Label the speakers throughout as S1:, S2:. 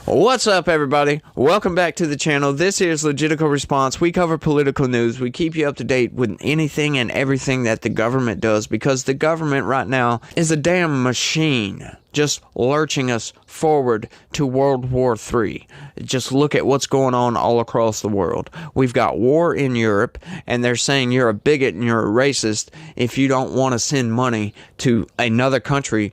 S1: What's up, everybody? Welcome back to the channel. This is Legitical Response. We cover political news. We keep you up to date with anything and everything that the government does, because the government right now is a damn machine, just lurching us forward to World War III. Just look at what's going on all across the world. We've got war in Europe, and they're saying you're a bigot and you're a racist if you don't want to send money to another country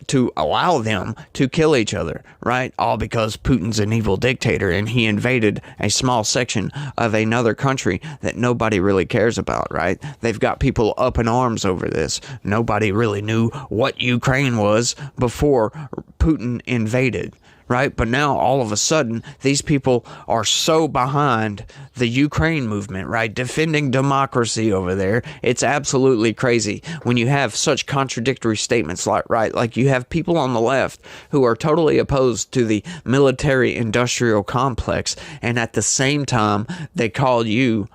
S1: to allow them to kill each other, right? All because Putin's an evil dictator and he invaded a small section of another country that nobody really cares about, right? They've got people up in arms over this. Nobody really knew what Ukraine was before Putin invaded, right? But now all of a sudden these people are so behind the Ukraine movement, right? Defending democracy over there. It's absolutely crazy when you have such contradictory statements, like you have people on the left who are totally opposed to the military industrial complex, and at the same time they call you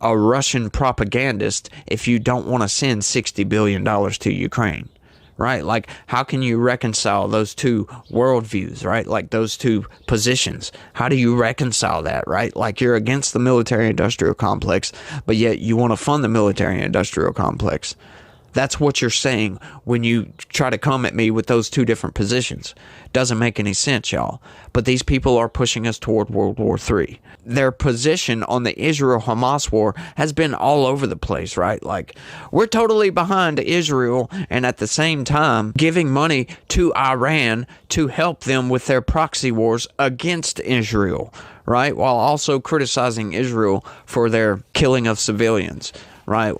S1: a Russian propagandist if you don't want to send $60 billion to Ukraine. Right? Like, how can you reconcile those two worldviews, right? Like, those two positions. How do you reconcile that, right? Like, you're against the military-industrial complex, but yet you want to fund the military-industrial complex. That's what you're saying when you try to come at me with those two different positions. Doesn't make any sense, y'all. But these people are pushing us toward World War III. Their position on the Israel-Hamas war has been all over the place, right? Like, we're totally behind Israel, and at the same time giving money to Iran to help them with their proxy wars against Israel, right? While also criticizing Israel for their killing of civilians. Right,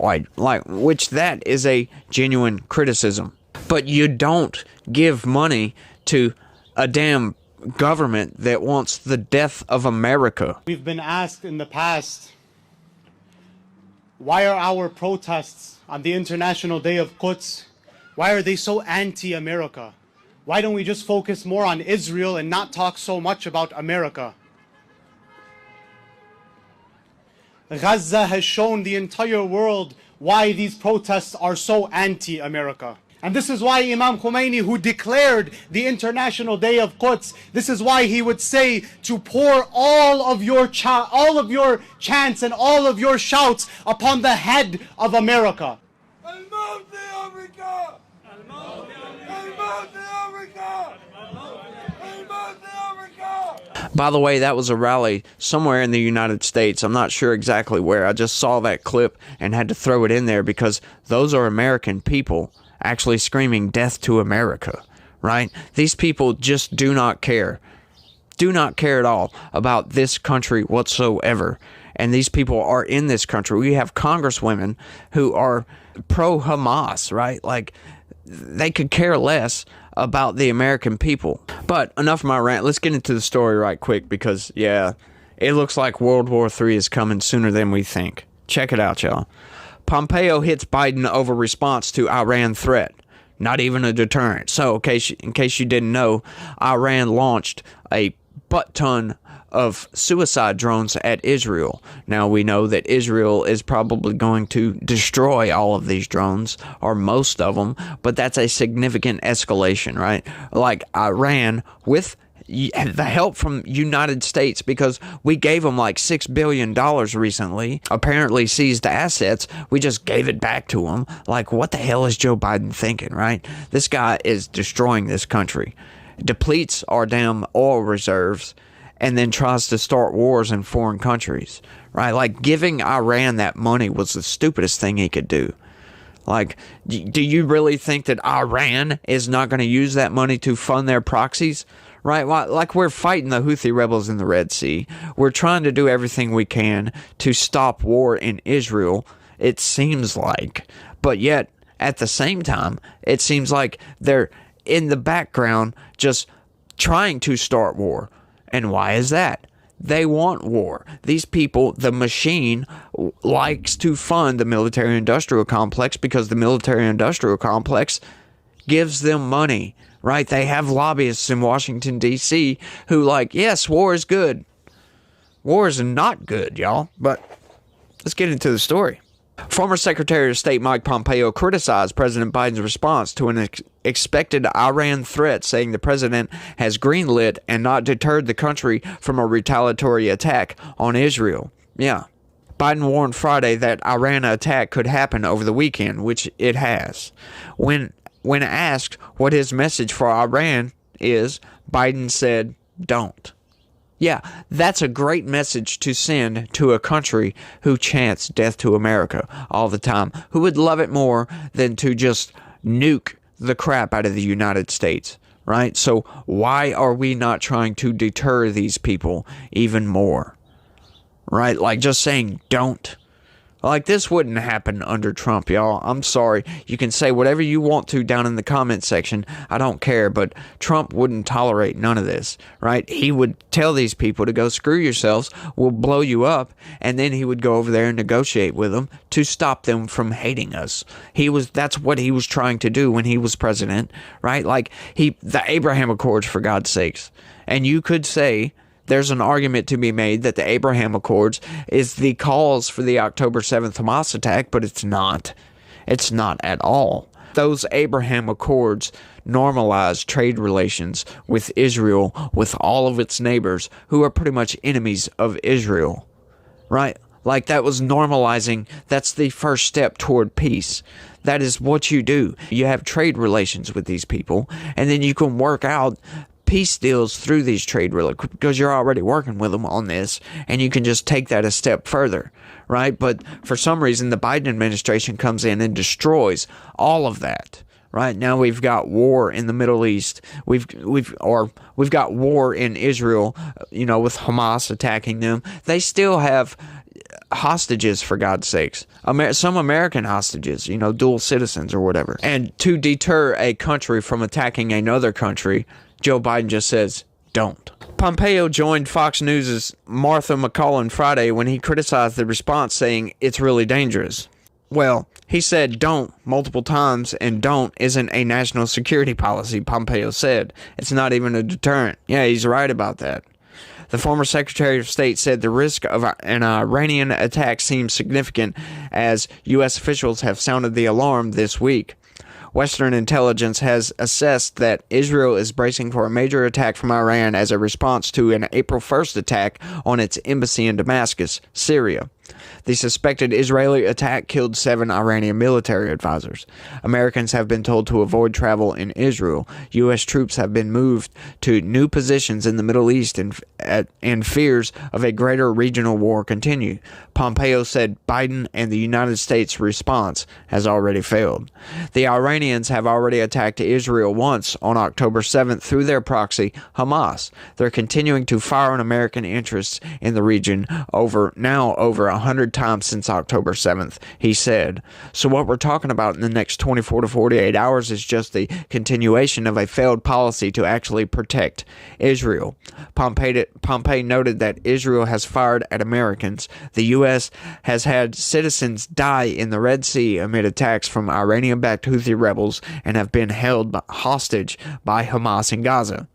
S1: which that is a genuine criticism. But you don't give money to a damn government that wants the death of America.
S2: We've been asked in the past, why are our protests on the International Day of Quds, why are they so anti-America? Why don't we just focus more on Israel and not talk so much about America? Gaza has shown the entire world why these protests are so anti-America. And this is why Imam Khomeini, who declared the International Day of Quds, this is why he would say to pour all of your chants and all of your shouts upon the head of America.
S1: By the way, that was a rally somewhere in the United States. I'm not sure exactly where. I just saw that clip and had to throw it in there because those are American people actually screaming death to America, right? These people just do not care. Do not care at all about this country whatsoever. And these people are in this country. We have congresswomen who are pro-Hamas, right? Like, they could care less about the American people. But enough of my rant. Let's get into the story right quick because, yeah, it looks like World War III is coming sooner than we think. Check it out, y'all. Pompeo hits Biden over response to Iran threat. Not even a deterrent. So, in case you didn't know, Iran launched a butt-ton of suicide drones at Israel. Now we know that Israel is probably going to destroy all of these drones, or most of them, but that's a significant escalation, right? Like Iran, with the help from United States, because we gave them like $6 billion recently, apparently seized assets, we just gave it back to them. Like, what the hell is Joe Biden thinking, right? This guy is destroying this country, depletes our damn oil reserves, and then tries to start wars in foreign countries, right? Like, giving Iran that money was the stupidest thing he could do. Like, do you really think that Iran is not going to use that money to fund their proxies, right? Like, we're fighting the Houthi rebels in the Red Sea. We're trying to do everything we can to stop war in Israel, it seems like. But yet, at the same time, it seems like they're in the background just trying to start war. And why is that? They want war. These people, the machine, likes to fund the military-industrial complex because the military-industrial complex gives them money, right? They have lobbyists in Washington, D.C. who like, yes, war is good. War is not good, y'all. But let's get into the story. Former Secretary of State Mike Pompeo criticized President Biden's response to an expected Iran threat, saying the president has greenlit and not deterred the country from a retaliatory attack on Israel. Yeah. Biden warned Friday that Iran attack could happen over the weekend, which it has. When asked what his message for Iran is, Biden said, "Don't." Yeah, that's a great message to send to a country who chants death to America all the time, who would love it more than to just nuke the crap out of the United States, right? So why are we not trying to deter these people even more, right? Like just saying don't. Like, this wouldn't happen under Trump, y'all. I'm sorry. You can say whatever you want to down in the comment section. I don't care, but Trump wouldn't tolerate none of this, right? He would tell these people to go screw yourselves, we'll blow you up, and then he would go over there and negotiate with them to stop them from hating us. That's what he was trying to do when he was president, right? Like, the Abraham Accords, for God's sakes. And you could say, there's an argument to be made that the Abraham Accords is the cause for the October 7th Hamas attack, but it's not. It's not at all. Those Abraham Accords normalized trade relations with Israel, with all of its neighbors, who are pretty much enemies of Israel, right? Like, that was normalizing. That's the first step toward peace. That is what you do. You have trade relations with these people, and then you can work out peace deals through these trade relations because you're already working with them on this, and you can just take that a step further, right? But for some reason, the Biden administration comes in and destroys all of that. Right now, we've got war in the Middle East. We've got war in Israel. With Hamas attacking them, they still have hostages, for God's sakes. Some American hostages, dual citizens or whatever. And to deter a country from attacking another country, Joe Biden just says, don't. Pompeo joined Fox News' Martha McCallum Friday when he criticized the response, saying it's really dangerous. Well, he said don't multiple times, and don't isn't a national security policy, Pompeo said. It's not even a deterrent. Yeah, he's right about that. The former Secretary of State said the risk of an Iranian attack seems significant as U.S. officials have sounded the alarm this week. Western intelligence has assessed that Israel is bracing for a major attack from Iran as a response to an April 1st attack on its embassy in Damascus, Syria. The suspected Israeli attack killed 7 Iranian military advisors. Americans have been told to avoid travel in Israel. U.S. troops have been moved to new positions in the Middle East, and fears of a greater regional war continue. Pompeo said Biden and the United States' response has already failed. The Iranians have already attacked Israel once on October 7th through their proxy, Hamas. They're continuing to fire on American interests in the region over 100 times since October 7th, he said. So what we're talking about in the next 24 to 48 hours is just the continuation of a failed policy to actually protect Israel. Pompeo noted that Israel has fired at Americans. The U.S. has had citizens die in the Red Sea amid attacks from Iranian-backed Houthi rebels and have been held hostage by Hamas in Gaza.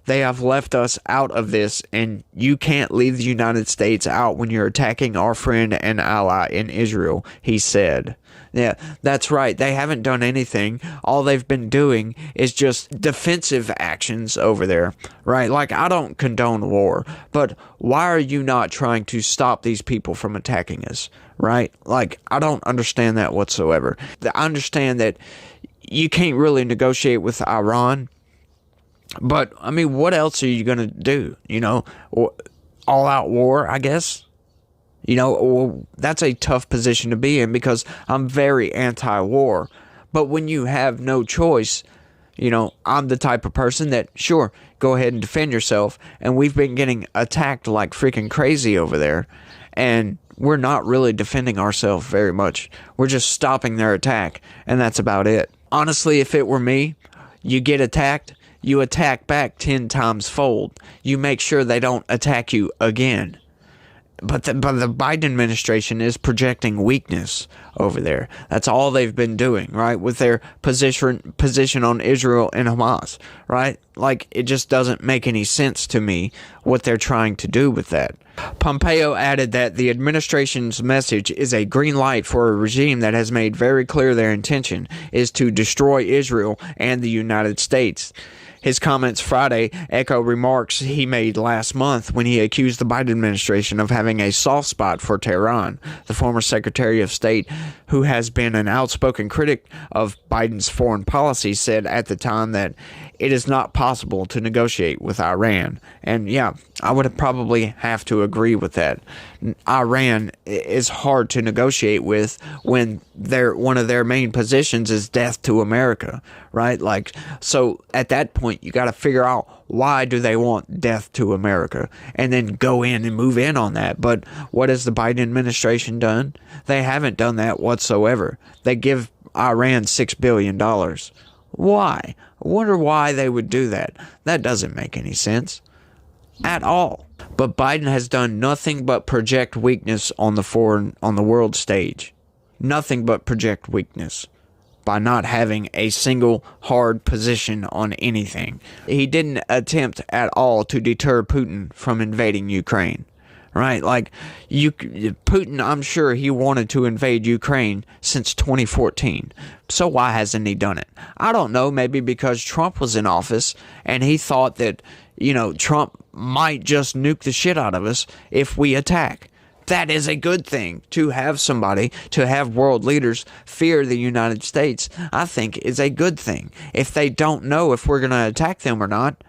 S1: They have left us out of this, and you can't leave the United States out when you're attacking our friend and ally in Israel, he said. Yeah, that's right. They haven't done anything. All they've been doing is just defensive actions over there, right? Like, I don't condone war, but why are you not trying to stop these people from attacking us, right? Like, I don't understand that whatsoever. I understand that you can't really negotiate with Iran, but, I mean, what else are you going to do? All-out war, I guess? That's a tough position to be in because I'm very anti-war. But when you have no choice, I'm the type of person that, sure, go ahead and defend yourself. And we've been getting attacked like freaking crazy over there. And we're not really defending ourselves very much. We're just stopping their attack. And that's about it. Honestly, if it were me, you get attacked, you attack back 10 times fold. You make sure they don't attack you again. But the Biden administration is projecting weakness over there. That's all they've been doing, right? With their position on Israel and Hamas, right? Like, it just doesn't make any sense to me what they're trying to do with that. Pompeo added that the administration's message is a green light for a regime that has made very clear their intention is to destroy Israel and the United States. His comments Friday echo remarks he made last month when he accused the Biden administration of having a soft spot for Tehran. The former Secretary of State, who has been an outspoken critic of Biden's foreign policy, said at the time that it is not possible to negotiate with Iran. And yeah, I would probably have to agree with that. Iran is hard to negotiate with when one of their main positions is death to America, right? Like, so at that point, you got to figure out why do they want death to America, and then go in and move in on that. But what has the Biden administration done? They haven't done that whatsoever. They give Iran $6 billion. Why? I wonder why they would do that. That doesn't make any sense at all. But Biden has done nothing but project weakness on the world stage. Nothing but project weakness by not having a single hard position on anything. He didn't attempt at all to deter Putin from invading Ukraine. Right? Like, Putin, I'm sure he wanted to invade Ukraine since 2014. So why hasn't he done it? I don't know. Maybe because Trump was in office and he thought that, Trump might just nuke the shit out of us if we attack. That is a good thing. To have world leaders fear the United States, I think is a good thing. If they don't know if we're going to attack them or not,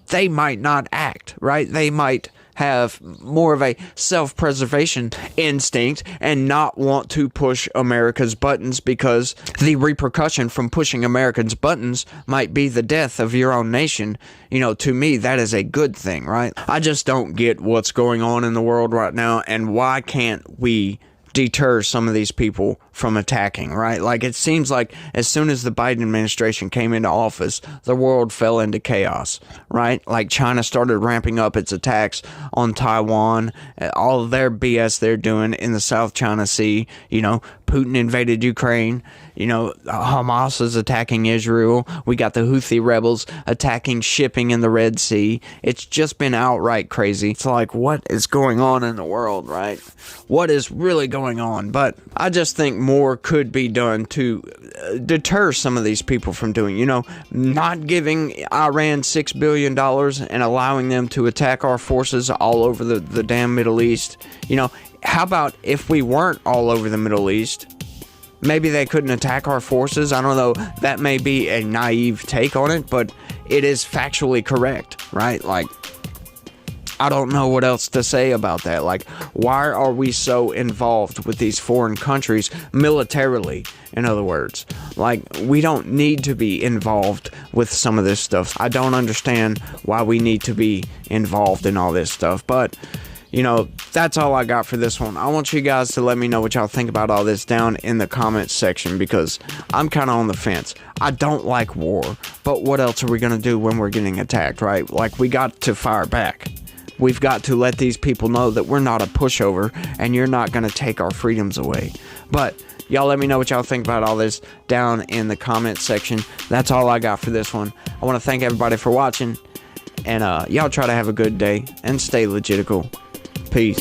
S1: they might not act, right? They might have more of a self-preservation instinct and not want to push America's buttons, because the repercussion from pushing Americans' buttons might be the death of your own nation. To me, that is a good thing, right? I just don't get what's going on in the world right now, and why can't we deter some of these people from attacking, right? Like, it seems like as soon as the Biden administration came into office, the world fell into chaos, right? Like, China started ramping up its attacks on Taiwan, all of their BS they're doing in the South China Sea. Putin invaded Ukraine. Hamas is attacking Israel. We got the Houthi rebels attacking shipping in the Red Sea. It's just been outright crazy. It's like, what is going on in the world, right? What is really going on? But I just think more could be done to deter some of these people from doing, not giving Iran $6 billion and allowing them to attack our forces all over the damn Middle East. How about if we weren't all over the Middle East? Maybe they couldn't attack our forces. I don't know. That may be a naive take on it, but it is factually correct, right? Like, I don't know what else to say about that. Like, why are we so involved with these foreign countries militarily, in other words? Like, we don't need to be involved with some of this stuff. I don't understand why we need to be involved in all this stuff, but that's all I got for this one. I want you guys to let me know what y'all think about all this down in the comments section, because I'm kind of on the fence. I don't like war, but what else are we going to do when we're getting attacked, right? Like, we got to fire back. We've got to let these people know that we're not a pushover and you're not going to take our freedoms away. But y'all let me know what y'all think about all this down in the comments section. That's all I got for this one. I want to thank everybody for watching, and y'all try to have a good day and stay legitical. Peace.